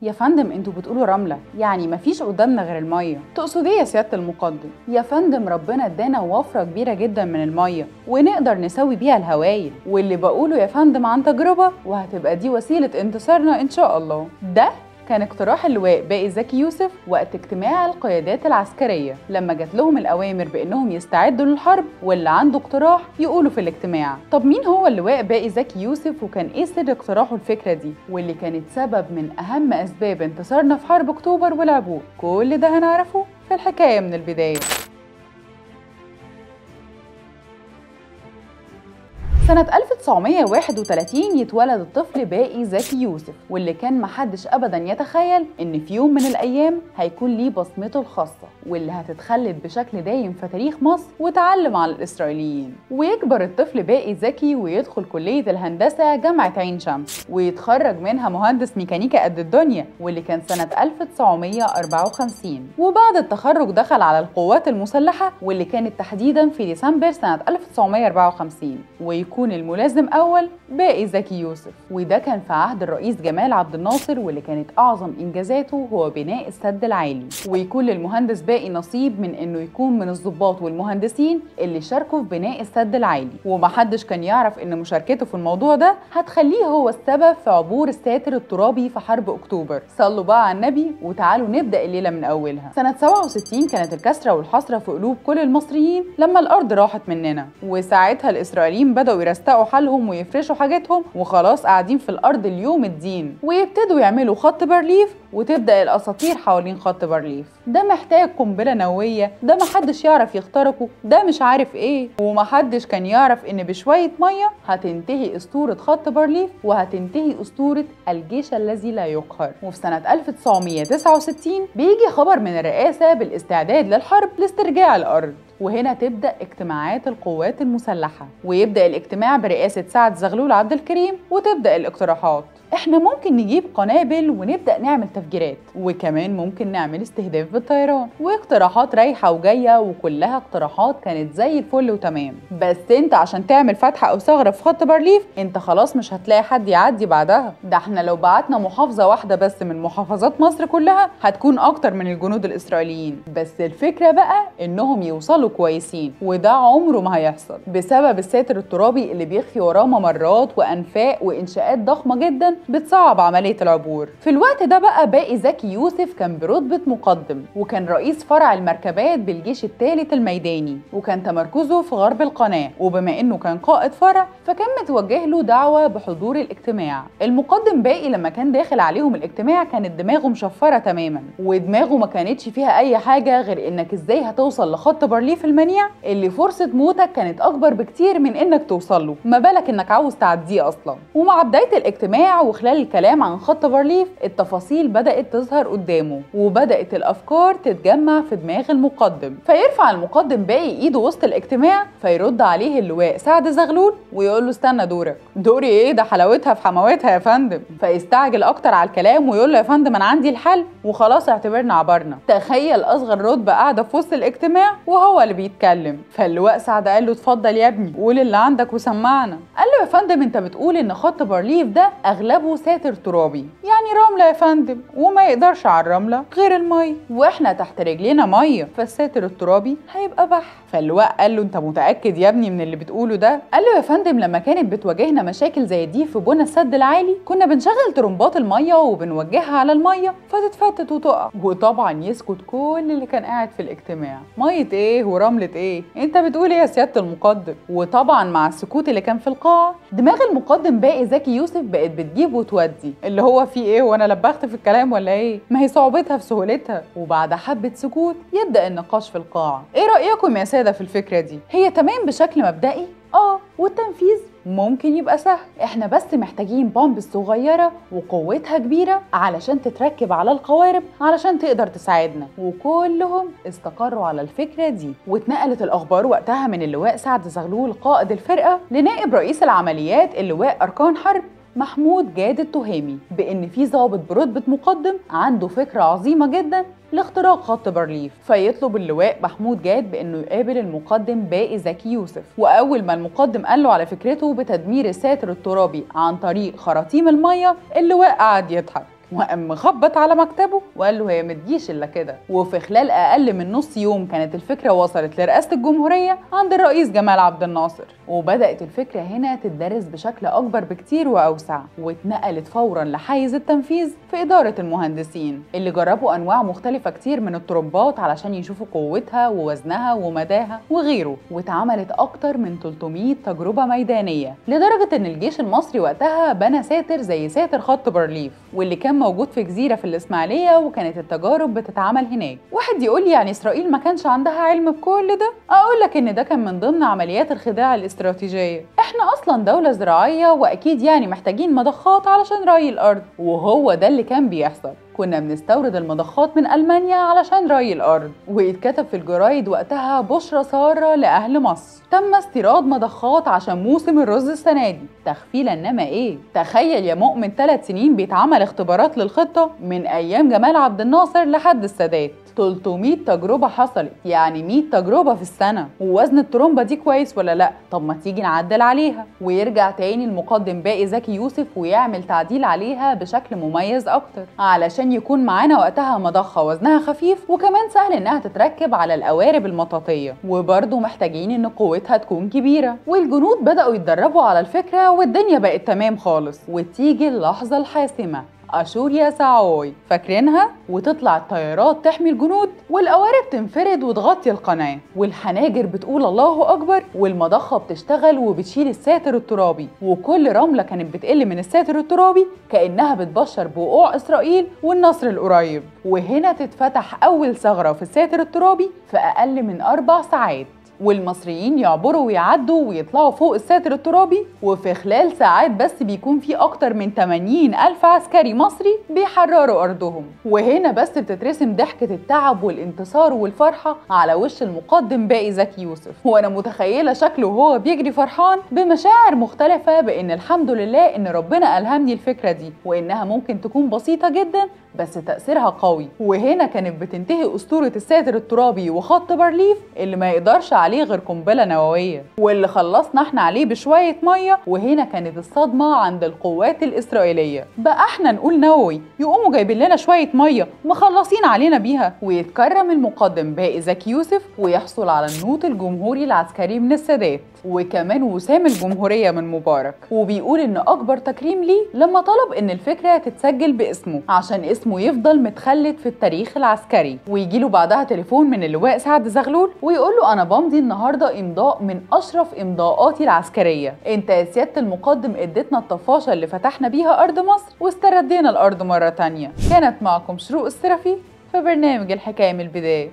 يا فندم انتوا بتقولوا رملة، يعني مفيش قدامنا غير المية. تقصد ايه يا سيادة المقدم؟ يا فندم ربنا ادانا وفرة كبيرة جدا من المية ونقدر نسوي بيها الهوايل، واللي بقوله يا فندم عن تجربة، وهتبقى دي وسيلة انتصارنا ان شاء الله. ده كان اقتراح اللواء باقي زكي يوسف وقت اجتماع القيادات العسكرية لما جات لهم الأوامر بأنهم يستعدوا للحرب، واللي عنده اقتراح يقوله في الاجتماع. طب مين هو اللواء باقي زكي يوسف، وكان ايه سر اقتراحه الفكرة دي، واللي كانت سبب من أهم أسباب انتصارنا في حرب أكتوبر والعبور؟ كل ده هنعرفه في الحكاية من البداية. سنة 1931 يتولد الطفل باقي زكي يوسف، واللي كان محدش أبدا يتخيل إن في يوم من الأيام هيكون ليه بصمته الخاصة، واللي هتتخلد بشكل دايم في تاريخ مصر وتعلم على الإسرائيليين. ويكبر الطفل باقي زكي ويدخل كلية الهندسة جامعة عين شمس، ويتخرج منها مهندس ميكانيكا قد الدنيا، واللي كان سنة 1954. وبعد التخرج دخل على القوات المسلحة، واللي كانت تحديدا في ديسمبر سنة 1954، ويكون الملازم أول باقي زكي يوسف. وده كان في عهد الرئيس جمال عبد الناصر، واللي كانت أعظم إنجازاته هو بناء السد العالي. ويكون للمهندس باقي نصيب من إنه يكون من الضباط والمهندسين اللي شاركوا في بناء السد العالي، ومحدش كان يعرف إن مشاركته في الموضوع ده هتخليه هو السبب في عبور الساتر الترابي في حرب أكتوبر. صلوا بقى على النبي وتعالوا نبدأ الليلة من أولها. سنة 67 كانت الكسرة والحسرة في قلوب كل المصريين لما الأرض راحت مننا، وساعتها الإسرائيليين بدأوا يرستقوا حالهم ويفرشوا حاجتهم، وخلاص قاعدين في الأرض اليوم الدين، ويبتدوا يعملوا خط بارليف، وتبدأ الأساطير حوالين خط بارليف. ده محتاج قنبلة نووية، ده محدش يعرف يخترقه، ده مش عارف ايه، ومحدش كان يعرف ان بشوية مية هتنتهي أسطورة خط بارليف، وهتنتهي أسطورة الجيش الذي لا يقهر. وفي سنة 1969 بيجي خبر من الرئاسة بالاستعداد للحرب لاسترجاع الأرض، وهنا تبدأ اجتماعات القوات المسلحة، ويبدأ الاجتماع برئاسة سعد زغلول عبد الكريم، وتبدأ الاقتراحات. احنا ممكن نجيب قنابل ونبدأ نعمل تفجيرات، وكمان ممكن نعمل استهداف بالطيران، واقتراحات رايحة وجاية، وكلها اقتراحات كانت زي الفل وتمام. بس انت عشان تعمل فتحة او ثغرة في خط بارليف انت خلاص مش هتلاقي حد يعدي بعدها. ده احنا لو بعتنا محافظة واحدة بس من محافظات مصر كلها هتكون اكتر من الجنود الاسرائيليين. بس الفكرة بقى انهم يوصلوا كويسين، وده عمره ما هيحصل بسبب الساتر الترابي اللي بيخفي وراه ممرات وانفاق وانشاءات ضخمة جدا بتصعب عملية العبور. في الوقت ده بقى باقي زكي يوسف كان برتبة مقدم، وكان رئيس فرع المركبات بالجيش الثالث الميداني، وكان تمركزه في غرب القناة. وبما انه كان قائد فرع فكان متوجه له دعوة بحضور الاجتماع. المقدم باقي لما كان داخل عليهم الاجتماع كانت دماغه مشفرة تماما، ودماغه ما كانتش فيها اي حاجة غير انك ازاي هتوصل لخط بارليف المنيع اللي فرصة موتك كانت اكبر بكتير من انك توصل له، ما بالك انك عاوز تعديه اصلا. ومع بداية الاجتماع وخلال الكلام عن خط بارليف التفاصيل بدأت تظهر قدامه، وبدأت الافكار تتجمع في دماغ المقدم. فيرفع المقدم باقي ايده وسط الاجتماع، فيرد عليه اللواء سعد زغلول ويقول له استنى دورك. دوري ايه؟ ده حلاوتها في حمواتها يا فندم. فيستعجل اكتر على الكلام ويقول له يا فندم انا عندي الحل وخلاص اعتبرنا عبرنا. تخيل اصغر رتبة قاعدة في وسط الاجتماع وهو اللي بيتكلم. فاللواء سعد قال له اتفضل يا ابني قول اللي عندك وسمعنا. قال له يا فندم انت بتقول ان خط بارليف ده اغلبه ساتر ترابي، يعني رملة يا فندم، وما يقدرش على الرملة غير المية، واحنا تحت رجلينا مية، فالساتر الترابي هيبقى بحر. فاللواء قال له انت متأكد يا ابني من اللي بتقوله ده؟ قال له يا فندم لما كانت بتواجهنا مشاكل زي دي في بنى السد العالي كنا بنشغل ترمبات المية وبنوجهها على المية فتتفتت وتقع. وطبعا يسكت كل اللي كان قاعد في الاجتماع. مية ايه ورملة ايه؟ انت بتقول ايه يا سيادة المقدم؟ وطبعا مع السكوت اللي كان في القاعة دماغ المقدم باقي زكي يوسف بقت بتجيب وتودي، اللي هو في ايه وانا لبخت في الكلام ولا ايه؟ ما هي صعوبتها في سهولتها. وبعد حبة سكوت يبدأ النقاش في القاعة. ايه رأيكم يا سادة في الفكرة دي؟ هي تمام بشكل مبدئي؟ والتنفيذ ممكن يبقى سهل. احنا بس محتاجين بامب صغيرة وقوتها كبيرة علشان تتركب على القوارب علشان تقدر تساعدنا. وكلهم استقروا على الفكرة دي، واتنقلت الأخبار وقتها من اللواء سعد زغلول قائد الفرقة لنائب رئيس العمليات اللواء أركان حرب محمود جاد التهامي بإن في ضابط برتبة مقدم عنده فكرة عظيمة جدا لاختراق خط بارليف. فيطلب اللواء محمود جاد بانه يقابل المقدم باقي زكي يوسف. واول ما المقدم قال له على فكرته بتدمير الساتر الترابي عن طريق خراطيم الميه اللواء قعد يضحك. وقام مخبط على مكتبه وقال له هي متجيش الا كده. وفي خلال اقل من نص يوم كانت الفكره وصلت لرئاسه الجمهوريه عند الرئيس جمال عبد الناصر، وبدات الفكره هنا تدرس بشكل اكبر بكتير واوسع، واتنقلت فورا لحيز التنفيذ في اداره المهندسين اللي جربوا انواع مختلفه كتير من الطرمبات علشان يشوفوا قوتها ووزنها ومداها وغيره، واتعملت اكتر من 300 تجربه ميدانيه، لدرجه ان الجيش المصري وقتها بنى ساتر زي ساتر خط بارليف واللي كان موجود في جزيره في الاسماعيليه، وكانت التجارب بتتعمل هناك. واحد يقول لي يعني اسرائيل ما كانش عندها علم بكل ده؟ اقول لك ان ده كان من ضمن عمليات الخداع الاستراتيجيه. احنا اصلا دوله زراعيه واكيد يعني محتاجين مضخات علشان ري الارض، وهو ده اللي كان بيحصل. كنا بنستورد المضخات من ألمانيا علشان ري الأرض، ويتكتب في الجرايد وقتها بشرى سارة لأهل مصر، تم استيراد مضخات عشان موسم الرز السنة دي. تخفيلا إنما إيه؟ تخيل يا مؤمن 3 سنين بيتعمل اختبارات للخطة من أيام جمال عبد الناصر لحد السادات، 300 تجربة حصلت، يعني 100 تجربة في السنة. ووزن الترومبة دي كويس ولا لأ؟ طب ما تيجي نعدل عليها. ويرجع تاني المقدم باقي زكي يوسف ويعمل تعديل عليها بشكل مميز أكتر، علشان يكون معانا وقتها مضخة وزنها خفيف وكمان سهل إنها تتركب على القوارب المطاطية، وبرضه محتاجين إن قوتها تكون كبيرة. والجنود بدأوا يتدربوا على الفكرة والدنيا بقت تمام خالص، وتيجي اللحظة الحاسمة، أشور يا ساعوي، فاكرينها؟ وتطلع الطيارات تحمي الجنود، والقوارب تنفرد وتغطي القناة، والحناجر بتقول الله أكبر، والمضخة بتشتغل وبتشيل الساتر الترابي، وكل رملة كانت بتقل من الساتر الترابي كأنها بتبشر بوقوع إسرائيل والنصر القريب. وهنا تتفتح أول ثغرة في الساتر الترابي في أقل من 4 ساعات، والمصريين يعبروا ويعدوا ويطلعوا فوق الساتر الترابي، وفي خلال ساعات بس بيكون في أكتر من 80,000 عسكري مصري بيحرروا أرضهم. وهنا بس بتترسم ضحكة التعب والانتصار والفرحة على وش المقدم باقي زكي يوسف، وأنا متخيلة شكله وهو بيجري فرحان بمشاعر مختلفة بإن الحمد لله إن ربنا ألهمني الفكرة دي، وإنها ممكن تكون بسيطة جدا بس تأثيرها قوي. وهنا كانت بتنتهي أسطورة الساتر الترابي وخط بارليف اللي ما يقدرش عليه غير قنبلة نووية، واللي خلصنا احنا عليه بشوية مية. وهنا كانت الصدمة عند القوات الإسرائيلية، بقى احنا نقول نووي يقوموا جايبين لنا شوية مية مخلصين علينا بيها. ويتكرم المقدم باقي زكي يوسف ويحصل على النوط الجمهوري العسكري من السادات، وكمان وسام الجمهورية من مبارك. وبيقول إن أكبر تكريم ليه لما طلب إن الفكرة تتسجل باسمه عشان اسمه يفضل متخلد في التاريخ العسكري. ويجيله بعدها تليفون من اللواء سعد زغلول ويقول له أنا بمضي النهاردة إمضاء من أشرف إمضاءاتي العسكرية، أنت يا سيادة المقدم اديتنا الطفاشة اللي فتحنا بيها أرض مصر واستردينا الأرض مرة تانية. كانت معكم شروق السرفي في برنامج الحكاية من البداية.